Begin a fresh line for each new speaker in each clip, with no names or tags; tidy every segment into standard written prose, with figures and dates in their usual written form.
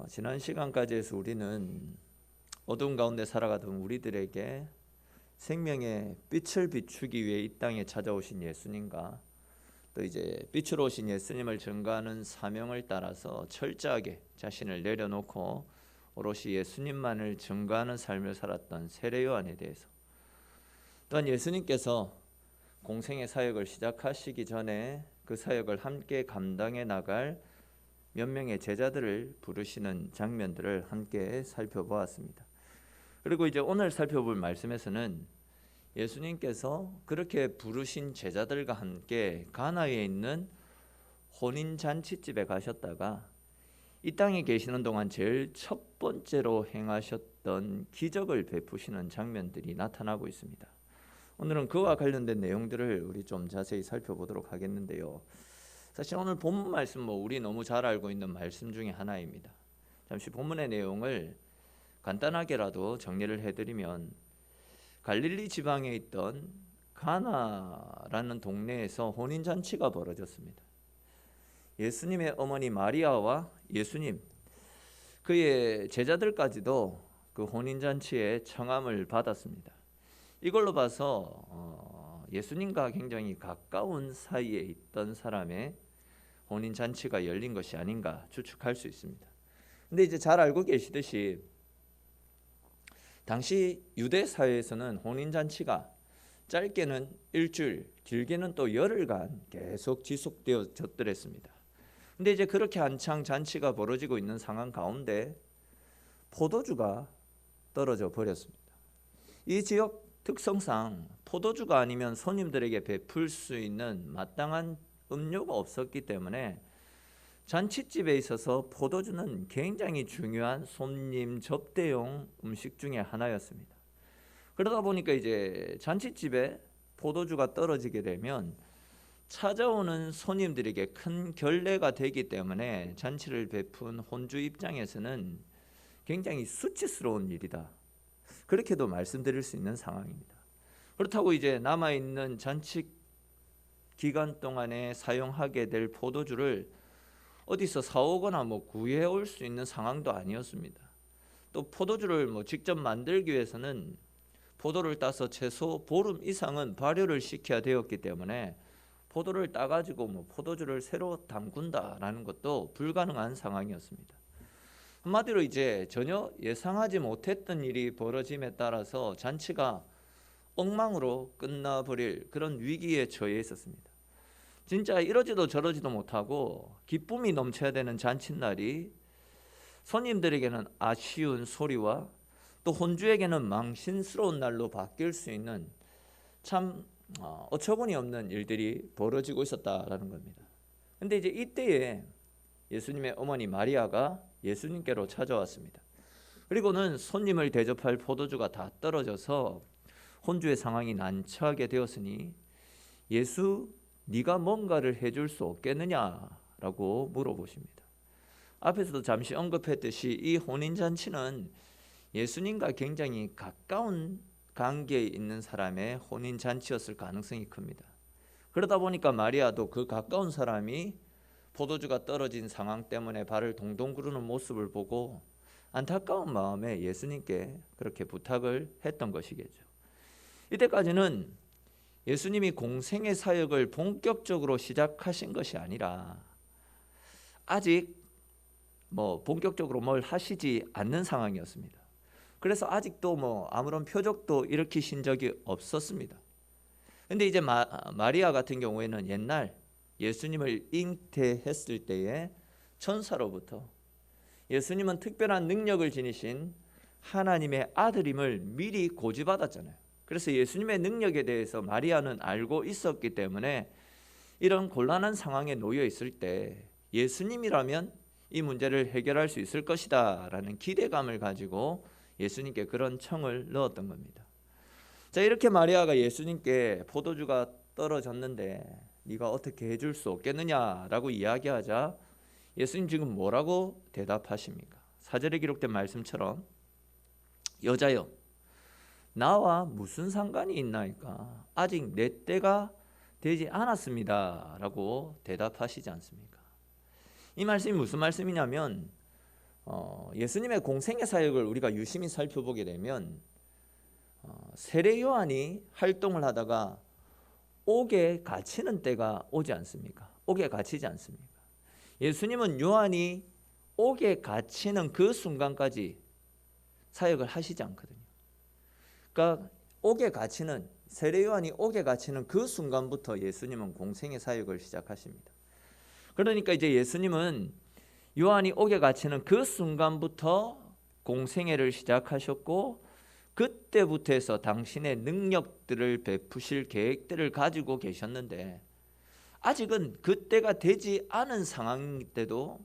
지난 시간까지 해서 우리는 어두운 가운데 살아가던 우리들에게 생명의 빛을 비추기 위해 이 땅에 찾아오신 예수님과 또 이제 빛으로 오신 예수님을 증거하는 사명을 따라서 철저하게 자신을 내려놓고 오롯이 예수님만을 증거하는 삶을 살았던 세례 요한에 대해서, 또한 예수님께서 공생의 사역을 시작하시기 전에 그 사역을 함께 감당해 나갈 몇 명의 제자들을 부르시는 장면들을 함께 살펴보았습니다. 그리고 이제 오늘 살펴볼 말씀에서는 예수님께서 그렇게 부르신 제자들과 함께 가나에 있는 혼인 잔치집에 가셨다가 이 땅에 계시는 동안 제일 첫 번째로 행하셨던 기적을 베푸시는 장면들이 나타나고 있습니다. 오늘은 그와 관련된 내용들을 우리 좀 자세히 살펴보도록 하겠는데요. 사실 오늘 본문 말씀 우리 너무 잘 알고 있는 말씀 중에 하나입니다. 잠시 본문의 내용을 간단하게라도 정리를 해드리면, 갈릴리 지방에 있던 가나라는 동네에서 혼인잔치가 벌어졌습니다. 예수님의 어머니 마리아와 예수님, 그의 제자들까지도 그 혼인잔치에 청함을 받았습니다. 이걸로 봐서 예수님과 굉장히 가까운 사이에 있던 사람의 혼인잔치가 열린 것이 아닌가 추측할 수 있습니다. 근데 이제 잘 알고 계시듯이 당시 유대 사회에서는 혼인잔치가 짧게는 일주일, 길게는 또 열흘간 계속 지속되어졌더랬습니다. 근데 이제 그렇게 한창 잔치가 벌어지고 있는 상황 가운데 포도주가 떨어져 버렸습니다. 이 지역 특성상 포도주가 아니면 손님들에게 베풀 수 있는 마땅한 음료가 없었기 때문에 잔치집에 있어서 포도주는 굉장히 중요한 손님 접대용 음식 중에 하나였습니다. 그러다 보니까 이제 잔치집에 포도주가 떨어지게 되면 찾아오는 손님들에게 큰 결례가 되기 때문에 잔치를 베푼 혼주 입장에서는 굉장히 수치스러운 일이다, 그렇게도 말씀드릴 수 있는 상황입니다. 그렇다고 이제 남아있는 잔치 기간 동안에 사용하게 될 포도주를 어디서 사오거나 구해올 수 있는 상황도 아니었습니다. 또 포도주를 직접 만들기 위해서는 포도를 따서 최소 보름 이상은 발효를 시켜야 되었기 때문에 포도를 따가지고 포도주를 새로 담근다라는 것도 불가능한 상황이었습니다. 한마디로 이제 전혀 예상하지 못했던 일이 벌어짐에 따라서 잔치가 엉망으로 끝나버릴 그런 위기에 처해 있었습니다. 진짜 이러지도 저러지도 못하고 기쁨이 넘쳐야 되는 잔칫날이 손님들에게는 아쉬운 소리와 또 혼주에게는 망신스러운 날로 바뀔 수 있는 참 어처구니 없는 일들이 벌어지고 있었다라는 겁니다. 근데 이제 이때에 예수님의 어머니 마리아가 예수님께로 찾아왔습니다. 그리고는 손님을 대접할 포도주가 다 떨어져서 혼주의 상황이 난처하게 되었으니 예수, 네가 뭔가를 해줄 수 없겠느냐라고 물어보십니다. 앞에서도 잠시 언급했듯이 이 혼인잔치는 예수님과 굉장히 가까운 관계에 있는 사람의 혼인잔치였을 가능성이 큽니다. 그러다 보니까 마리아도 그 가까운 사람이 포도주가 떨어진 상황 때문에 발을 동동 구르는 모습을 보고 안타까운 마음에 예수님께 그렇게 부탁을 했던 것이겠죠. 이때까지는 예수님이 공생의 사역을 본격적으로 시작하신 것이 아니라 아직 본격적으로 뭘 하시지 않는 상황이었습니다. 그래서 아직도 아무런 표적도 일으키신 적이 없었습니다. 근데 이제 마리아 같은 경우에는 옛날 예수님을 잉태했을 때에 천사로부터 예수님은 특별한 능력을 지니신 하나님의 아들임을 미리 고지받았잖아요. 그래서 예수님의 능력에 대해서 마리아는 알고 있었기 때문에 이런 곤란한 상황에 놓여 있을 때 예수님이라면 이 문제를 해결할 수 있을 것이다 라는 기대감을 가지고 예수님께 그런 청을 넣었던 겁니다. 자, 이렇게 마리아가 예수님께 포도주가 떨어졌는데 네가 어떻게 해줄 수 없겠느냐라고 이야기하자 예수님 지금 뭐라고 대답하십니까? 4절에 기록된 말씀처럼 여자여, 나와 무슨 상관이 있나이까? 아직 내 때가 되지 않았습니다 라고 대답하시지 않습니까? 이 말씀이 무슨 말씀이냐면 예수님의 공생애 사역을 우리가 유심히 살펴보게 되면 세례 요한이 활동을 하다가 옥에 갇히는 때가 오지 않습니까? 옥에 갇히지 않습니까? 예수님은 요한이 옥에 갇히는 그 순간까지 사역을 하시지 않거든요. 그러니까 옥에 갇히는 세례 요한이 옥에 갇히는 그 순간부터 예수님은 공생의 사역을 시작하십니다. 그러니까 이제 예수님은 요한이 옥에 갇히는 그 순간부터 공생애를 시작하셨고 그때부터 해서 당신의 능력들을 베푸실 계획들을 가지고 계셨는데 아직은 그때가 되지 않은 상황일 때도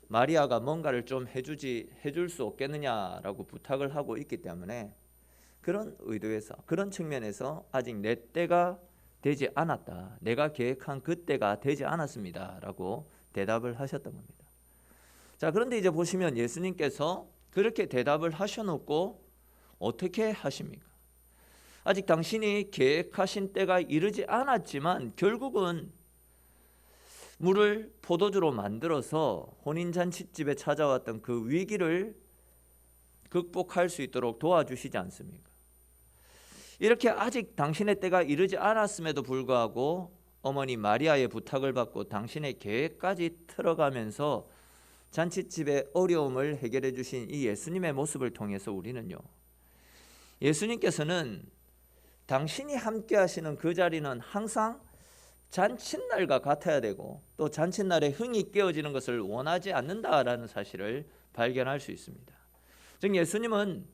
마리아가 뭔가를 좀 해줄 수 없겠느냐라고 부탁을 하고 있기 때문에 그런 의도에서 그런 측면에서 아직 내 때가 되지 않았다. 내가 계획한 그때가 되지 않았습니다. 라고 대답을 하셨던 겁니다. 자, 그런데 이제 보시면 예수님께서 그렇게 대답을 하셔놓고 어떻게 하십니까? 아직 당신이 계획하신 때가 이르지 않았지만 결국은 물을 포도주로 만들어서 혼인잔치집에 찾아왔던 그 위기를 극복할 수 있도록 도와주시지 않습니까? 이렇게 아직 당신의 때가 이르지 않았음에도 불구하고 어머니 마리아의 부탁을 받고 당신의 계획까지 틀어가면서 잔치집의 어려움을 해결해 주신 이 예수님의 모습을 통해서 우리는요, 예수님께서는 당신이 함께 하시는 그 자리는 항상 잔칫날과 같아야 되고 또 잔칫날에 흥이 깨어지는 것을 원하지 않는다라는 사실을 발견할 수 있습니다. 즉 예수님은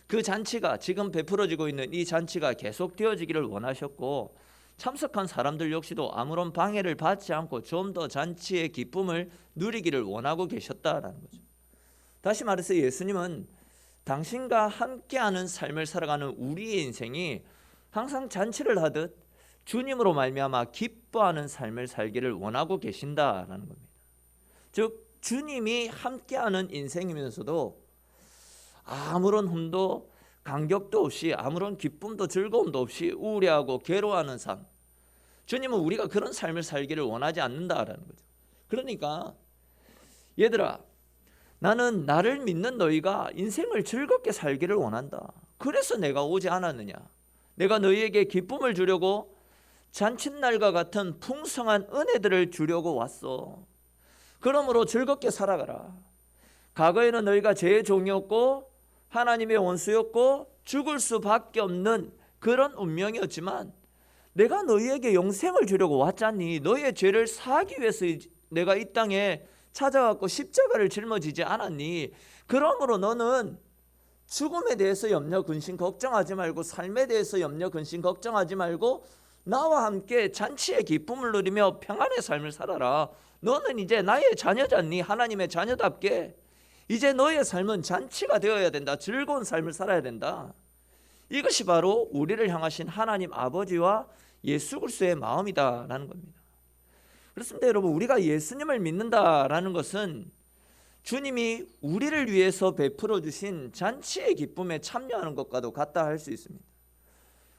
그 잔치가 지금 베풀어지고 있는 이 잔치가 계속되어지기를 원하셨고 참석한 사람들 역시도 아무런 방해를 받지 않고 좀 더 잔치의 기쁨을 누리기를 원하고 계셨다라는 거죠. 다시 말해서 예수님은 당신과 함께하는 삶을 살아가는 우리의 인생이 항상 잔치를 하듯 주님으로 말미암아 기뻐하는 삶을 살기를 원하고 계신다라는 겁니다. 즉 주님이 함께하는 인생이면서도 아무런 흠도 간격도 없이 아무런 기쁨도 즐거움도 없이 우울해하고 괴로워하는 삶, 주님은 우리가 그런 삶을 살기를 원하지 않는다라는 거죠. 그러니까 얘들아, 나는 나를 믿는 너희가 인생을 즐겁게 살기를 원한다. 그래서 내가 오지 않았느냐. 내가 너희에게 기쁨을 주려고 잔칫날과 같은 풍성한 은혜들을 주려고 왔어. 그러므로 즐겁게 살아가라. 과거에는 너희가 죄의 종이었고 하나님의 원수였고 죽을 수밖에 없는 그런 운명이었지만 내가 너희에게 영생을 주려고 왔잖니. 너희의 죄를 사하기 위해서 내가 이 땅에 찾아왔고 십자가를 짊어지지 않았니. 그러므로 너는 죽음에 대해서 염려 근심 걱정하지 말고 삶에 대해서 염려 근심 걱정하지 말고 나와 함께 잔치의 기쁨을 누리며 평안의 삶을 살아라. 너는 이제 나의 자녀잖니. 하나님의 자녀답게 이제 너의 삶은 잔치가 되어야 된다. 즐거운 삶을 살아야 된다. 이것이 바로 우리를 향하신 하나님 아버지와 예수 그리스도의 마음이다라는 겁니다. 그렇습니다 여러분. 우리가 예수님을 믿는다라는 것은 주님이 우리를 위해서 베풀어 주신 잔치의 기쁨에 참여하는 것과도 같다 할 수 있습니다.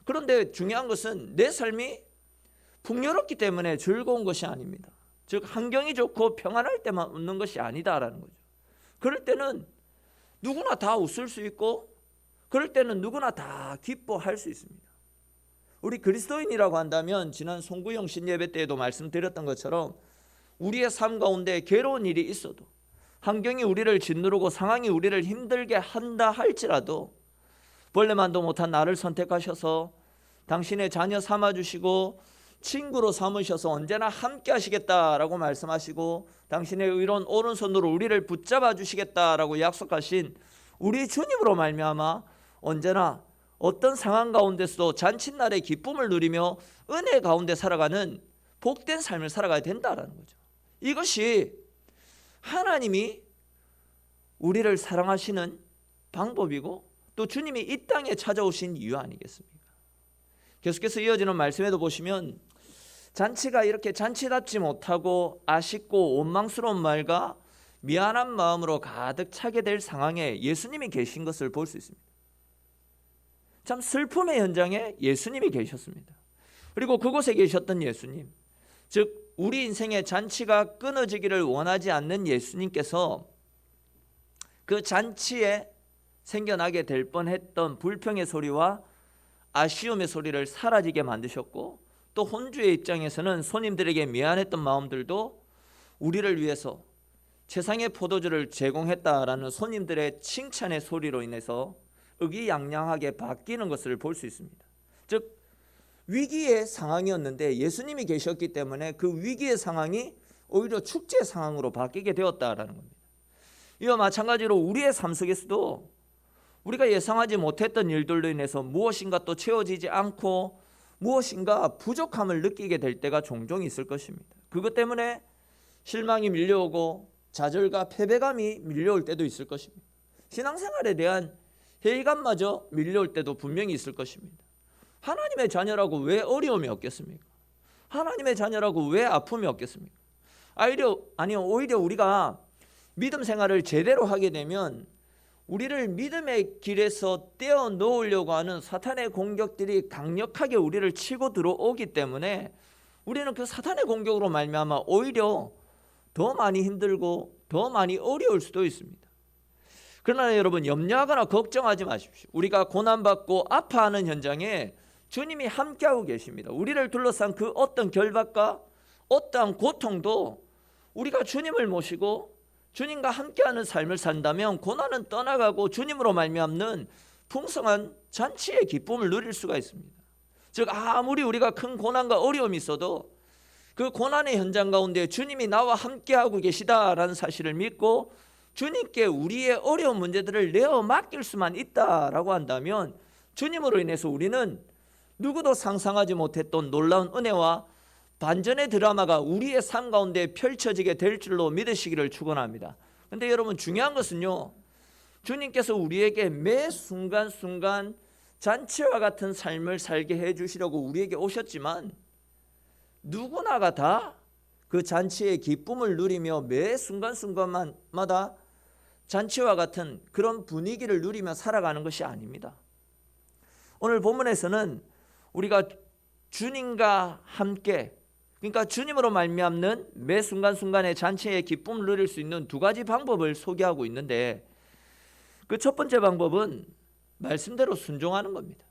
그런데 중요한 것은 내 삶이 풍요롭기 때문에 즐거운 것이 아닙니다. 즉 환경이 좋고 평안할 때만 웃는 것이 아니다라는 거죠. 그럴 때는 누구나 다 웃을 수 있고 그럴 때는 누구나 다 기뻐할 수 있습니다. 우리 그리스도인이라고 한다면 지난 송구영 신예배 때에도 말씀드렸던 것처럼 우리의 삶 가운데 괴로운 일이 있어도 환경이 우리를 짓누르고 상황이 우리를 힘들게 한다 할지라도 벌레만도 못한 나를 선택하셔서 당신의 자녀 삼아주시고 친구로 삼으셔서 언제나 함께 하시겠다라고 말씀하시고 당신의 의로운 오른손으로 우리를 붙잡아 주시겠다라고 약속하신 우리 주님으로 말미암아 언제나 어떤 상황 가운데서도 잔칫날의 기쁨을 누리며 은혜 가운데 살아가는 복된 삶을 살아가야 된다라는 거죠. 이것이 하나님이 우리를 사랑하시는 방법이고 또 주님이 이 땅에 찾아오신 이유 아니겠습니까? 계속해서 이어지는 말씀에도 보시면 잔치가 이렇게 잔치답지 못하고 아쉽고 원망스러운 말과 미안한 마음으로 가득 차게 될 상황에 예수님이 계신 것을 볼 수 있습니다. 참 슬픔의 현장에 예수님이 계셨습니다. 그리고 그곳에 계셨던 예수님, 즉 우리 인생의 잔치가 끊어지기를 원하지 않는 예수님께서 그 잔치에 생겨나게 될 뻔했던 불평의 소리와 아쉬움의 소리를 사라지게 만드셨고, 또 혼주의 입장에서는 손님들에게 미안했던 마음들도 우리를 위해서 최상의 포도주를 제공했다라는 손님들의 칭찬의 소리로 인해서 의기양양하게 바뀌는 것을 볼 수 있습니다. 즉 위기의 상황이었는데 예수님이 계셨기 때문에 그 위기의 상황이 오히려 축제의 상황으로 바뀌게 되었다라는 겁니다. 이와 마찬가지로 우리의 삶 속에서도 우리가 예상하지 못했던 일들로 인해서 무엇인가 또 채워지지 않고 무엇인가 부족함을 느끼게 될 때가 종종 있을 것입니다. 그것 때문에 실망이 밀려오고 좌절과 패배감이 밀려올 때도 있을 것입니다. 신앙생활에 대한 회의감마저 밀려올 때도 분명히 있을 것입니다. 하나님의 자녀라고 왜 어려움이 없겠습니까? 하나님의 자녀라고 왜 아픔이 없겠습니까? 오히려 우리가 믿음 생활을 제대로 하게 되면 우리를 믿음의 길에서 떼어 놓으려고 하는 사탄의 공격들이 강력하게 우리를 치고 들어오기 때문에 우리는 그 사탄의 공격으로 말미암아 오히려 더 많이 힘들고 더 많이 어려울 수도 있습니다. 그러나 여러분, 염려하거나 걱정하지 마십시오. 우리가 고난받고 아파하는 현장에 주님이 함께하고 계십니다. 우리를 둘러싼 그 어떤 결박과 어떠한 고통도 우리가 주님을 모시고 주님과 함께하는 삶을 산다면 고난은 떠나가고 주님으로 말미암는 풍성한 잔치의 기쁨을 누릴 수가 있습니다. 즉 아무리 우리가 큰 고난과 어려움이 있어도 그 고난의 현장 가운데 주님이 나와 함께하고 계시다라는 사실을 믿고 주님께 우리의 어려운 문제들을 내어 맡길 수만 있다라고 한다면 주님으로 인해서 우리는 누구도 상상하지 못했던 놀라운 은혜와 반전의 드라마가 우리의 삶 가운데 펼쳐지게 될 줄로 믿으시기를 축원합니다. 그런데 여러분, 중요한 것은요, 주님께서 우리에게 매 순간순간 잔치와 같은 삶을 살게 해주시려고 우리에게 오셨지만 누구나가 다 그 잔치의 기쁨을 누리며 매 순간순간마다 잔치와 같은 그런 분위기를 누리며 살아가는 것이 아닙니다. 오늘 본문에서는 우리가 주님과 함께, 그러니까 주님으로 말미암는 매 순간순간의 잔치의 기쁨을 누릴 수 있는 두 가지 방법을 소개하고 있는데, 그 첫 번째 방법은 말씀대로 순종하는 겁니다.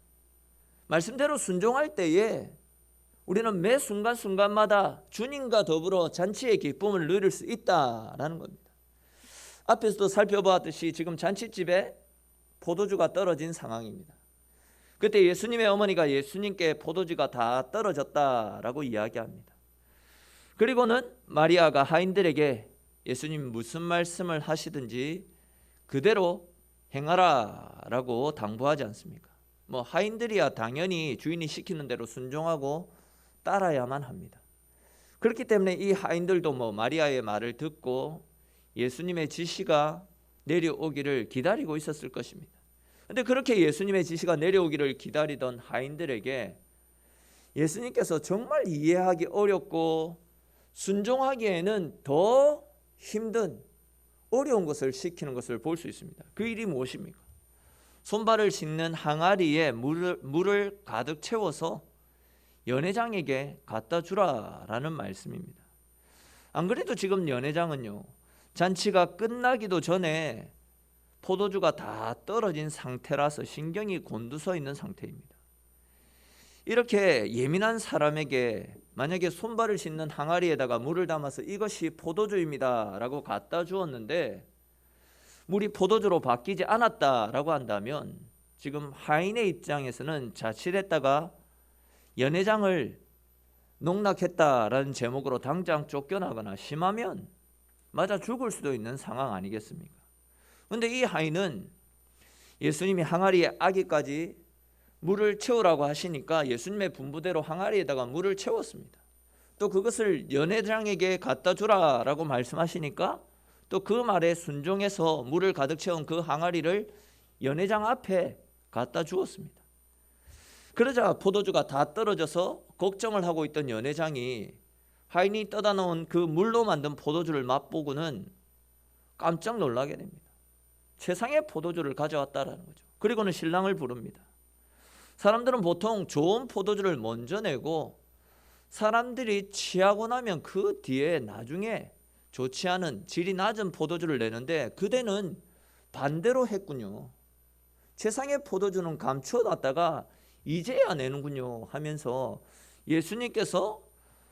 말씀대로 순종할 때에 우리는 매 순간순간마다 주님과 더불어 잔치의 기쁨을 누릴 수 있다라는 겁니다. 앞에서도 살펴보았듯이 지금 잔치집에 포도주가 떨어진 상황입니다. 그때 예수님의 어머니가 예수님께 포도주가 다 떨어졌다라고 이야기합니다. 그리고는 마리아가 하인들에게 예수님 무슨 말씀을 하시든지 그대로 행하라라고 당부하지 않습니까? 하인들이야 당연히 주인이 시키는 대로 순종하고 따라야만 합니다. 그렇기 때문에 이 하인들도 마리아의 말을 듣고 예수님의 지시가 내려오기를 기다리고 있었을 것입니다. 그런데 그렇게 예수님의 지시가 내려오기를 기다리던 하인들에게 예수님께서 정말 이해하기 어렵고 순종하기에는 더 힘든 어려운 것을 시키는 것을 볼 수 있습니다. 그 일이 무엇입니까? 손발을 씻는 항아리에 물을 가득 채워서 연회장에게 갖다 주라라는 말씀입니다. 안 그래도 지금 연회장은요, 잔치가 끝나기도 전에 포도주가 다 떨어진 상태라서 신경이 곤두서 있는 상태입니다. 이렇게 예민한 사람에게 만약에 손발을 씻는 항아리에다가 물을 담아서 이것이 포도주입니다 라고 갖다 주었는데 물이 포도주로 바뀌지 않았다라고 한다면 지금 하인의 입장에서는 자칫했다가 연회장을 농락했다라는 제목으로 당장 쫓겨나거나 심하면 맞아 죽을 수도 있는 상황 아니겠습니까? 그런데 이 하인은 예수님이 항아리에 아기까지 물을 채우라고 하시니까 예수님의 분부대로 항아리에다가 물을 채웠습니다. 또 그것을 연회장에게 갖다 주라라고 말씀하시니까 또 그 말에 순종해서 물을 가득 채운 그 항아리를 연회장 앞에 갖다 주었습니다. 그러자 포도주가 다 떨어져서 걱정을 하고 있던 연회장이 하인이 떠다 놓은 그 물로 만든 포도주를 맛보고는 깜짝 놀라게 됩니다. 최상의 포도주를 가져왔다라는 거죠. 그리고는 신랑을 부릅니다. 사람들은 보통 좋은 포도주를 먼저 내고 사람들이 취하고 나면 그 뒤에 나중에 좋지 않은 질이 낮은 포도주를 내는데 그대는 반대로 했군요. 세상의 포도주는 감추어놨다가 이제야 내는군요 하면서 예수님께서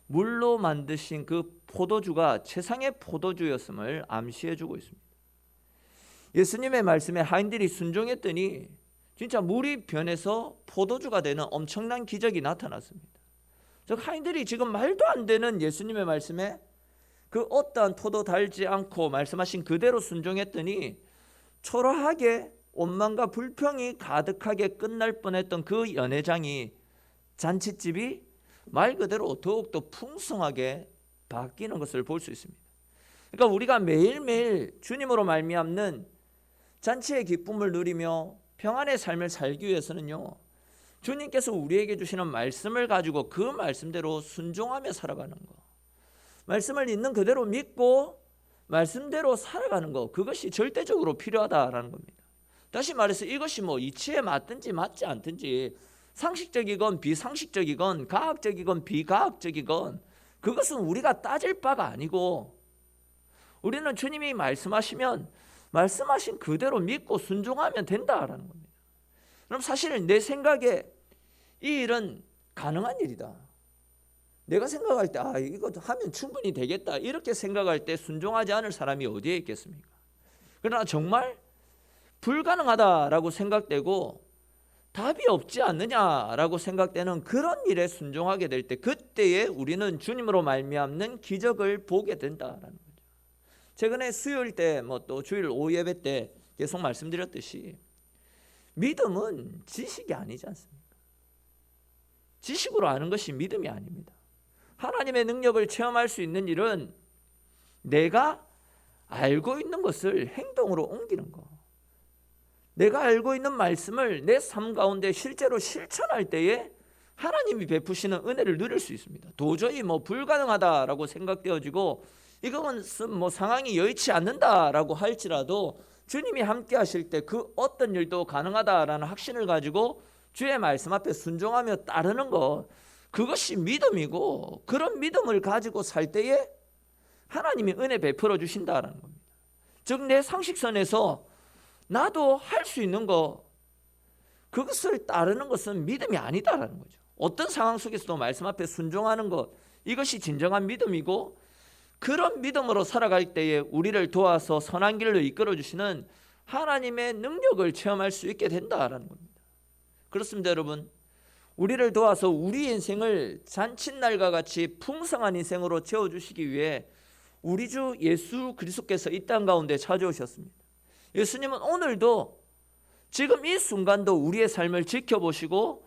물로 만드신 그 포도주가 세상의 포도주였음을 암시해주고 있습니다. 예수님의 말씀에 하인들이 순종했더니 진짜 물이 변해서 포도주가 되는 엄청난 기적이 나타났습니다. 즉 하인들이 지금 말도 안 되는 예수님의 말씀에 그 어떠한 토도 달지 않고 말씀하신 그대로 순종했더니 초라하게 원망과 불평이 가득하게 끝날 뻔했던 그 연회장이, 잔칫집이 말 그대로 더욱더 풍성하게 바뀌는 것을 볼 수 있습니다. 그러니까 우리가 매일매일 주님으로 말미암는 잔치의 기쁨을 누리며 평안의 삶을 살기 위해서는요, 주님께서 우리에게 주시는 말씀을 가지고 그 말씀대로 순종하며 살아가는 것, 말씀을 있는 그대로 믿고 말씀대로 살아가는 것, 그것이 절대적으로 필요하다라는 겁니다. 다시 말해서 이것이 뭐 이치에 맞든지 맞지 않든지, 상식적이건 비상식적이건 과학적이건 비과학적이건 그것은 우리가 따질 바가 아니고, 우리는 주님이 말씀하시면 말씀하신 그대로 믿고 순종하면 된다라는 겁니다. 그럼 사실 내 생각에 이 일은 가능한 일이다, 내가 생각할 때 이거 하면 충분히 되겠다, 이렇게 생각할 때 순종하지 않을 사람이 어디에 있겠습니까? 그러나 정말 불가능하다라고 생각되고 답이 없지 않느냐라고 생각되는 그런 일에 순종하게 될 때, 그때에 우리는 주님으로 말미암는 기적을 보게 된다라는 거죠. 최근에 수요일 때 또 주일 오후 예배 때 계속 말씀드렸듯이 믿음은 지식이 아니지 않습니까? 지식으로 아는 것이 믿음이 아닙니다. 하나님의 능력을 체험할 수 있는 일은 내가 알고 있는 것을 행동으로 옮기는 것, 내가 알고 있는 말씀을 내 삶 가운데 실제로 실천할 때에 하나님이 베푸시는 은혜를 누릴 수 있습니다. 도저히 불가능하다라고 생각되어지고 이것은 상황이 여의치 않는다라고 할지라도 주님이 함께 하실 때 그 어떤 일도 가능하다라는 확신을 가지고 주의 말씀 앞에 순종하며 따르는 것, 그것이 믿음이고, 그런 믿음을 가지고 살 때에 하나님이 은혜 베풀어 주신다라는 겁니다. 즉 내 상식선에서 나도 할 수 있는 거, 그것을 따르는 것은 믿음이 아니다라는 거죠. 어떤 상황 속에서도 말씀 앞에 순종하는 것, 이것이 진정한 믿음이고, 그런 믿음으로 살아갈 때에 우리를 도와서 선한 길로 이끌어 주시는 하나님의 능력을 체험할 수 있게 된다라는 겁니다. 그렇습니다, 여러분. 우리를 도와서 우리 인생을 잔칫날과 같이 풍성한 인생으로 채워주시기 위해 우리 주 예수 그리스도께서 이 땅 가운데 찾아오셨습니다. 예수님은 오늘도 지금 이 순간도 우리의 삶을 지켜보시고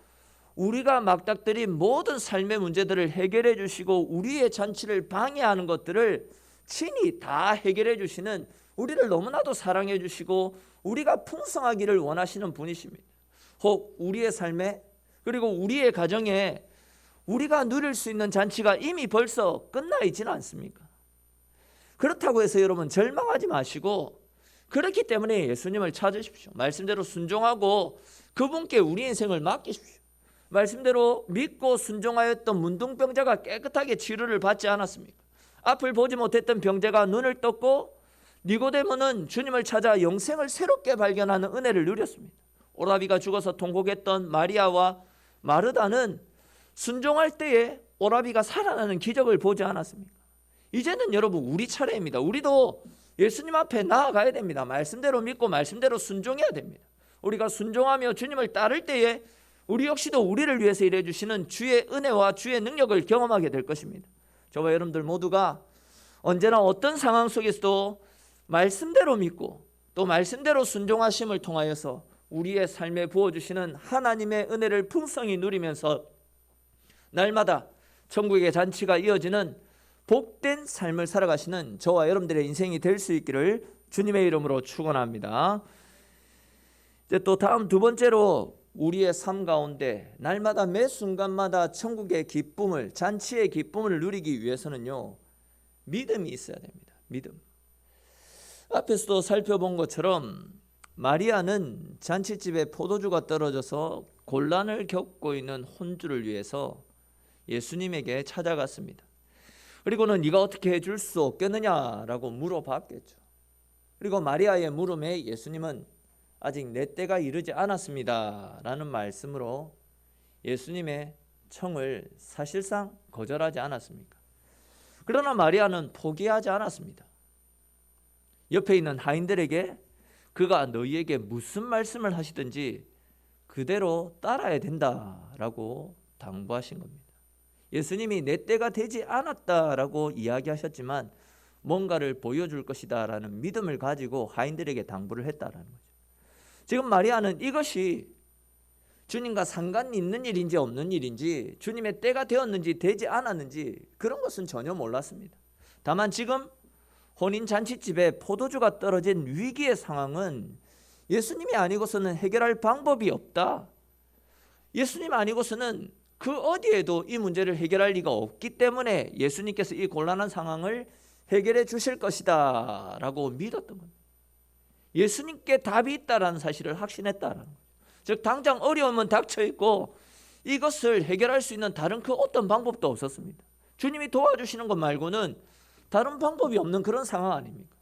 우리가 막닥뜨린 모든 삶의 문제들을 해결해 주시고 우리의 잔치를 방해하는 것들을 친히 다 해결해 주시는, 우리를 너무나도 사랑해 주시고 우리가 풍성하기를 원하시는 분이십니다. 혹 우리의 삶에, 그리고 우리의 가정에 우리가 누릴 수 있는 잔치가 이미 벌써 끝나 있지는 않습니까? 그렇다고 해서 여러분 절망하지 마시고, 그렇기 때문에 예수님을 찾으십시오. 말씀대로 순종하고 그분께 우리 인생을 맡기십시오. 말씀대로 믿고 순종하였던 문둥병자가 깨끗하게 치료를 받지 않았습니까? 앞을 보지 못했던 병자가 눈을 떴고 니고데모는 주님을 찾아 영생을 새롭게 발견하는 은혜를 누렸습니다. 오라비가 죽어서 통곡했던 마리아와 마르다는 순종할 때에 오라비가 살아나는 기적을 보지 않았습니까? 이제는 여러분 우리 차례입니다. 우리도 예수님 앞에 나아가야 됩니다. 말씀대로 믿고 말씀대로 순종해야 됩니다. 우리가 순종하며 주님을 따를 때에 우리 역시도 우리를 위해서 일해 주시는 주의 은혜와 주의 능력을 경험하게 될 것입니다. 저와 여러분들 모두가 언제나 어떤 상황 속에서도 말씀대로 믿고 또 말씀대로 순종하심을 통하여서 우리의 삶에 부어주시는 하나님의 은혜를 풍성히 누리면서 날마다 천국의 잔치가 이어지는 복된 삶을 살아가시는 저와 여러분들의 인생이 될 수 있기를 주님의 이름으로 축원합니다. 이제 또 다음 두 번째로 우리의 삶 가운데 날마다 매 순간마다 천국의 기쁨을, 잔치의 기쁨을 누리기 위해서는요, 믿음이 있어야 됩니다. 믿음. 앞에서도 살펴본 것처럼 마리아는 잔치집에 포도주가 떨어져서 곤란을 겪고 있는 혼주를 위해서 예수님에게 찾아갔습니다. 그리고는 네가 어떻게 해줄 수 없겠느냐라고 물어봤겠죠. 그리고 마리아의 물음에 예수님은 아직 내 때가 이르지 않았습니다 라는 말씀으로 예수님의 청을 사실상 거절하지 않았습니까? 그러나 마리아는 포기하지 않았습니다. 옆에 있는 하인들에게 그가 너희에게 무슨 말씀을 하시든지 그대로 따라야 된다라고 당부하신 겁니다. 예수님이 내 때가 되지 않았다라고 이야기하셨지만 뭔가를 보여줄 것이다 라는 믿음을 가지고 하인들에게 당부를 했다라는 거죠. 지금 마리아는 이것이 주님과 상관이 있는 일인지 없는 일인지, 주님의 때가 되었는지 되지 않았는지 그런 것은 전혀 몰랐습니다. 다만 지금 혼인잔치집에 포도주가 떨어진 위기의 상황은 예수님이 아니고서는 해결할 방법이 없다. 예수님 아니고서는 그 어디에도 이 문제를 해결할 리가 없기 때문에 예수님께서 이 곤란한 상황을 해결해 주실 것이다 라고 믿었던 겁니다. 예수님께 답이 있다라는 사실을 확신했다라는 거죠. 즉 당장 어려움은 닥쳐 있고 이것을 해결할 수 있는 다른 그 어떤 방법도 없었습니다. 주님이 도와주시는 것 말고는 다른 방법이 없는 그런 상황 아닙니까?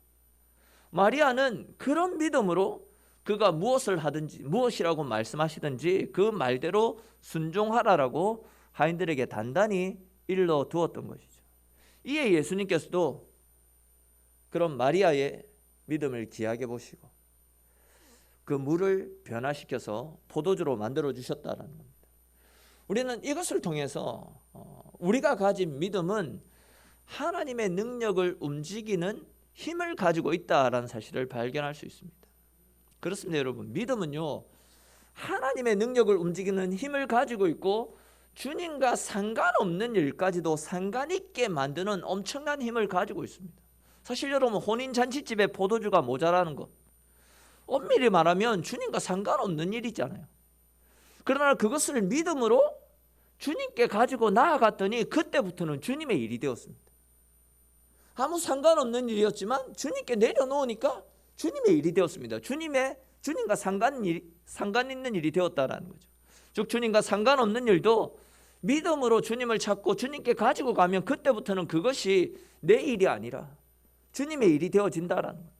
마리아는 그런 믿음으로 그가 무엇을 하든지 무엇이라고 말씀하시든지 그 말대로 순종하라라고 하인들에게 단단히 일러 두었던 것이죠. 이에 예수님께서도 그런 마리아의 믿음을 귀하게 보시고 그 물을 변화시켜서 포도주로 만들어 주셨다는 겁니다. 우리는 이것을 통해서 우리가 가진 믿음은 하나님의 능력을 움직이는 힘을 가지고 있다라는 사실을 발견할 수 있습니다. 그렇습니다, 여러분. 믿음은요, 하나님의 능력을 움직이는 힘을 가지고 있고 주님과 상관없는 일까지도 상관있게 만드는 엄청난 힘을 가지고 있습니다. 사실 여러분, 혼인잔치집에 포도주가 모자라는 것, 엄밀히 말하면 주님과 상관없는 일이잖아요. 그러나 그것을 믿음으로 주님께 가지고 나아갔더니 그때부터는 주님의 일이 되었습니다. 아무 상관없는 일이었지만 주님께 내려놓으니까 주님의 일이 되었습니다. 주님과 상관 있는 일이 되었다라는 거죠. 즉 주님과 상관없는 일도 믿음으로 주님을 찾고 주님께 가지고 가면 그때부터는 그것이 내 일이 아니라 주님의 일이 되어진다라는 거예요.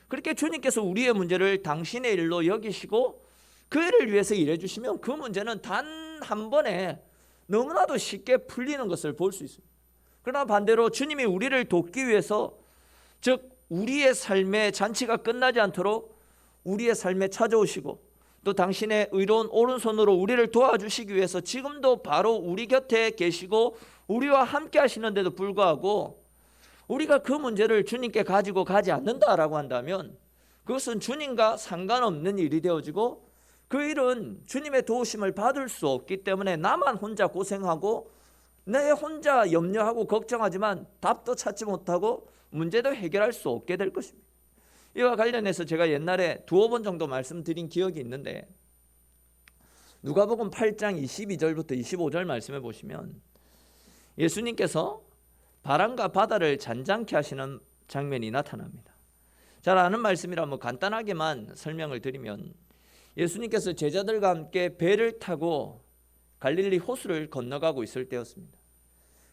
그렇게 주님께서 우리의 문제를 당신의 일로 여기시고 그 일을 위해서 일해 주시면 그 문제는 단 한 번에 너무나도 쉽게 풀리는 것을 볼 수 있습니다. 그러나 반대로 주님이 우리를 돕기 위해서, 즉 우리의 삶의 잔치가 끝나지 않도록 우리의 삶에 찾아오시고 또 당신의 의로운 오른손으로 우리를 도와주시기 위해서 지금도 바로 우리 곁에 계시고 우리와 함께 하시는데도 불구하고 우리가 그 문제를 주님께 가지고 가지 않는다라고 한다면 그것은 주님과 상관없는 일이 되어지고 그 일은 주님의 도우심을 받을 수 없기 때문에 나만 혼자 고생하고 내 혼자 염려하고 걱정하지만 답도 찾지 못하고 문제도 해결할 수 없게 될 것입니다. 이와 관련해서 제가 옛날에 두어 번 정도 말씀드린 기억이 있는데 누가복음 8장 22절부터 25절 말씀해 보시면 예수님께서 바람과 바다를 잔잔케 하시는 장면이 나타납니다. 잘 아는 말씀이라 간단하게만 설명을 드리면 예수님께서 제자들과 함께 배를 타고 갈릴리 호수를 건너가고 있을 때였습니다.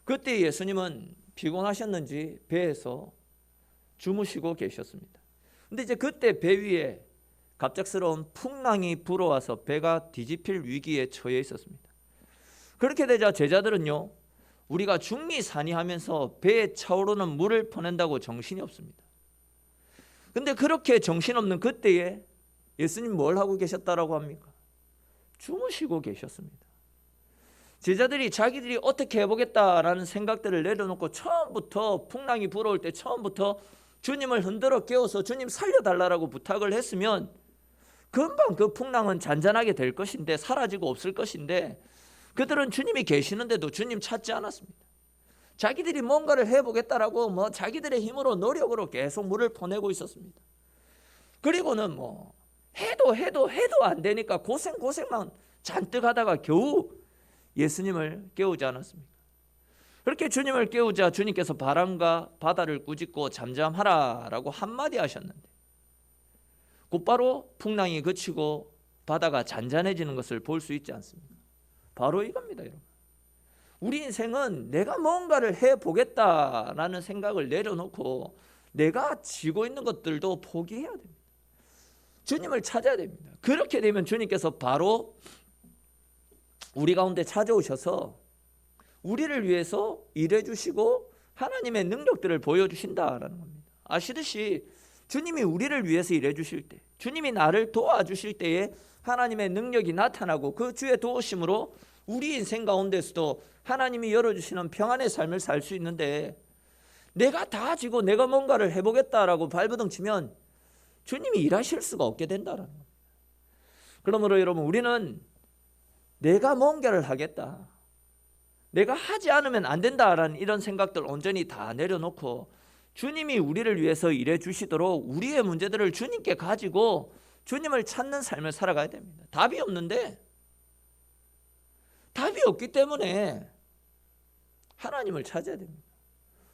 그때 예수님은 피곤하셨는지 배에서 주무시고 계셨습니다. 근데 이제 그때 배 위에 갑작스러운 풍랑이 불어와서 배가 뒤집힐 위기에 처해 있었습니다. 그렇게 되자 제자들은요, 우리가 중리산이 하면서 배에 차오르는 물을 퍼낸다고 정신이 없습니다. 근데 그렇게 정신없는 그때에 예수님 뭘 하고 계셨다라고 합니까? 주무시고 계셨습니다. 제자들이 자기들이 어떻게 해보겠다라는 생각들을 내려놓고 처음부터 풍랑이 불어올 때 처음부터 주님을 흔들어 깨워서 주님 살려달라고 부탁을 했으면 금방 그 풍랑은 잔잔하게 될 것인데 사라지고 없을 것인데 그들은 주님이 계시는데도 주님 찾지 않았습니다. 자기들이 뭔가를 해보겠다라고 자기들의 힘으로 노력으로 계속 물을 퍼내고 있었습니다. 그리고는 해도 안 되니까 고생만 잔뜩 하다가 겨우 예수님을 깨우지 않았습니까? 그렇게 주님을 깨우자 주님께서 바람과 바다를 꾸짖고 잠잠하라라고 한마디 하셨는데 곧바로 풍랑이 그치고 바다가 잔잔해지는 것을 볼 수 있지 않습니까? 바로 이겁니다, 여러분. 우리 인생은 내가 뭔가를 해보겠다라는 생각을 내려놓고 내가 쥐고 있는 것들도 포기해야 됩니다. 주님을 찾아야 됩니다. 그렇게 되면 주님께서 바로 우리 가운데 찾아오셔서 우리를 위해서 일해 주시고 하나님의 능력들을 보여주신다라는 겁니다. 아시듯이 주님이 우리를 위해서 일해 주실 때, 주님이 나를 도와주실 때에 하나님의 능력이 나타나고 그 주의 도우심으로 우리 인생 가운데서도 하나님이 열어주시는 평안의 삶을 살 수 있는데, 내가 다 지고 내가 뭔가를 해보겠다라고 발버둥 치면 주님이 일하실 수가 없게 된다라는 겁니다. 그러므로 여러분, 우리는 내가 뭔가를 하겠다, 내가 하지 않으면 안 된다라는 이런 생각들 온전히 다 내려놓고 주님이 우리를 위해서 일해 주시도록 우리의 문제들을 주님께 가지고 주님을 찾는 삶을 살아가야 됩니다. 답이 없는데, 답이 없기 때문에 하나님을 찾아야 됩니다.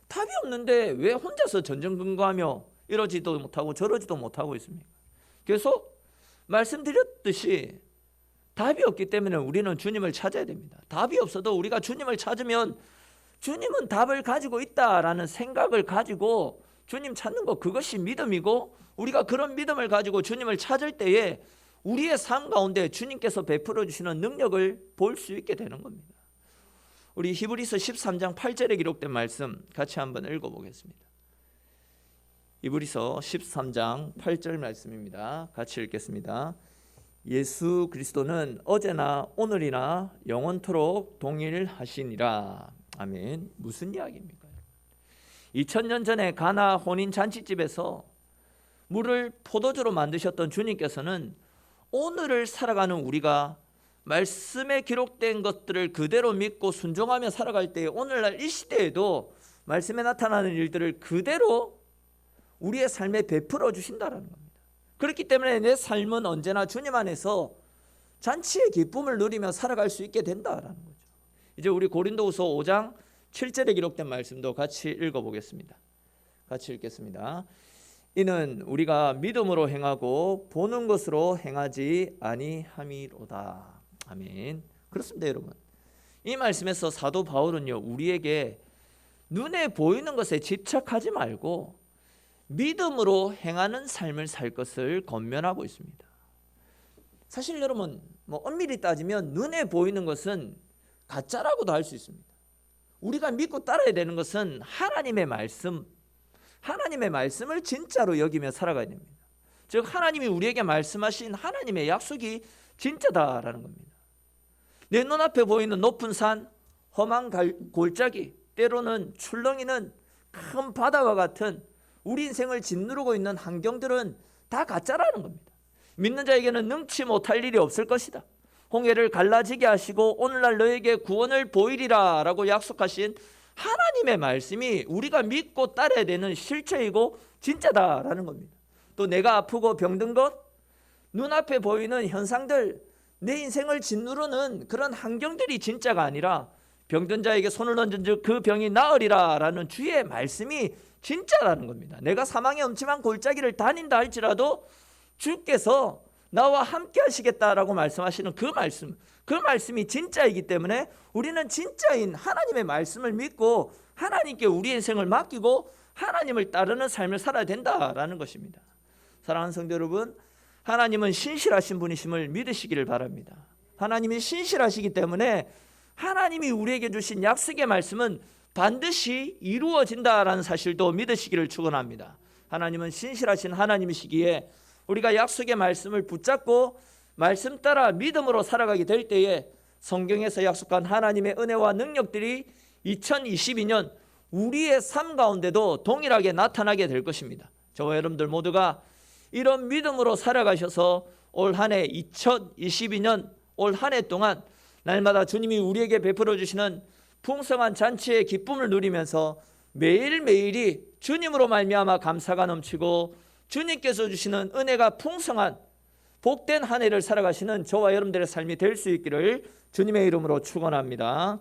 답이 없는데 왜 혼자서 전전긍긍하며 이러지도 못하고 저러지도 못하고 있습니까? 계속 말씀드렸듯이 답이 없기 때문에 우리는 주님을 찾아야 됩니다. 답이 없어도 우리가 주님을 찾으면 주님은 답을 가지고 있다라는 생각을 가지고 주님 찾는 것, 그것이 믿음이고, 우리가 그런 믿음을 가지고 주님을 찾을 때에 우리의 삶 가운데 주님께서 베풀어 주시는 능력을 볼 수 있게 되는 겁니다. 우리 히브리서 13장 8절에 기록된 말씀 같이 한번 읽어보겠습니다. 히브리서 13장 8절 말씀입니다. 같이 읽겠습니다. 예수 그리스도는 어제나 오늘이나 영원토록 동일하시니라. 아멘. 무슨 이야기입니까? 2000년 전에 가나 혼인 잔치집에서 물을 포도주로 만드셨던 주님께서는 오늘을 살아가는 우리가 말씀에 기록된 것들을 그대로 믿고 순종하며 살아갈 때, 오늘날 이 시대에도 말씀에 나타나는 일들을 그대로 우리의 삶에 베풀어 주신다는 겁니다. 그렇기 때문에 내 삶은 언제나 주님 안에서 잔치의 기쁨을 누리며 살아갈 수 있게 된다라는 거죠. 이제 우리 고린도후서 5장 7절에 기록된 말씀도 같이 읽어보겠습니다. 같이 읽겠습니다. 이는 우리가 믿음으로 행하고 보는 것으로 행하지 아니함이로다. 아멘. 그렇습니다, 여러분. 이 말씀에서 사도 바울은요, 우리에게 눈에 보이는 것에 집착하지 말고 믿음으로 행하는 삶을 살 것을 권면하고 있습니다. 사실 여러분, 엄밀히 따지면 눈에 보이는 것은 가짜라고도 할 수 있습니다. 우리가 믿고 따라야 되는 것은 하나님의 말씀, 하나님의 말씀을 진짜로 여기며 살아가야 됩니다. 즉 하나님이 우리에게 말씀하신 하나님의 약속이 진짜다라는 겁니다. 내 눈앞에 보이는 높은 산, 험한 골짜기, 때로는 출렁이는 큰 바다와 같은 우리 인생을 짓누르고 있는 환경들은 다 가짜라는 겁니다. 믿는 자에게는 능치 못할 일이 없을 것이다. 홍해를 갈라지게 하시고 오늘날 너에게 구원을 보이리라 라고 약속하신 하나님의 말씀이 우리가 믿고 따라야 되는 실체이고 진짜다라는 겁니다. 또 내가 아프고 병든 것, 눈앞에 보이는 현상들, 내 인생을 짓누르는 그런 환경들이 진짜가 아니라 병든 자에게 손을 얹은 즉 그 병이 나으리라 라는 주의 말씀이 진짜라는 겁니다. 내가 사망의 엄침한 골짜기를 다닌다 할지라도 주께서 나와 함께 하시겠다라고 말씀하시는 그 말씀이 진짜이기 때문에 우리는 진짜인 하나님의 말씀을 믿고 하나님께 우리 인생을 맡기고 하나님을 따르는 삶을 살아야 된다라는 것입니다. 사랑하는 성도 여러분, 하나님은 신실하신 분이심을 믿으시기를 바랍니다. 하나님이 신실하시기 때문에 하나님이 우리에게 주신 약속의 말씀은 반드시 이루어진다라는 사실도 믿으시기를 축원합니다. 하나님은 신실하신 하나님이시기에 우리가 약속의 말씀을 붙잡고 말씀 따라 믿음으로 살아가게 될 때에 성경에서 약속한 하나님의 은혜와 능력들이 2022년 우리의 삶 가운데도 동일하게 나타나게 될 것입니다. 저와 여러분들 모두가 이런 믿음으로 살아가셔서 올 한 해 2022년 올 한 해 동안 날마다 주님이 우리에게 베풀어 주시는 풍성한 잔치의 기쁨을 누리면서 매일매일이 주님으로 말미암아 감사가 넘치고 주님께서 주시는 은혜가 풍성한 복된 한 해를 살아가시는 저와 여러분들의 삶이 될 수 있기를 주님의 이름으로 축원합니다.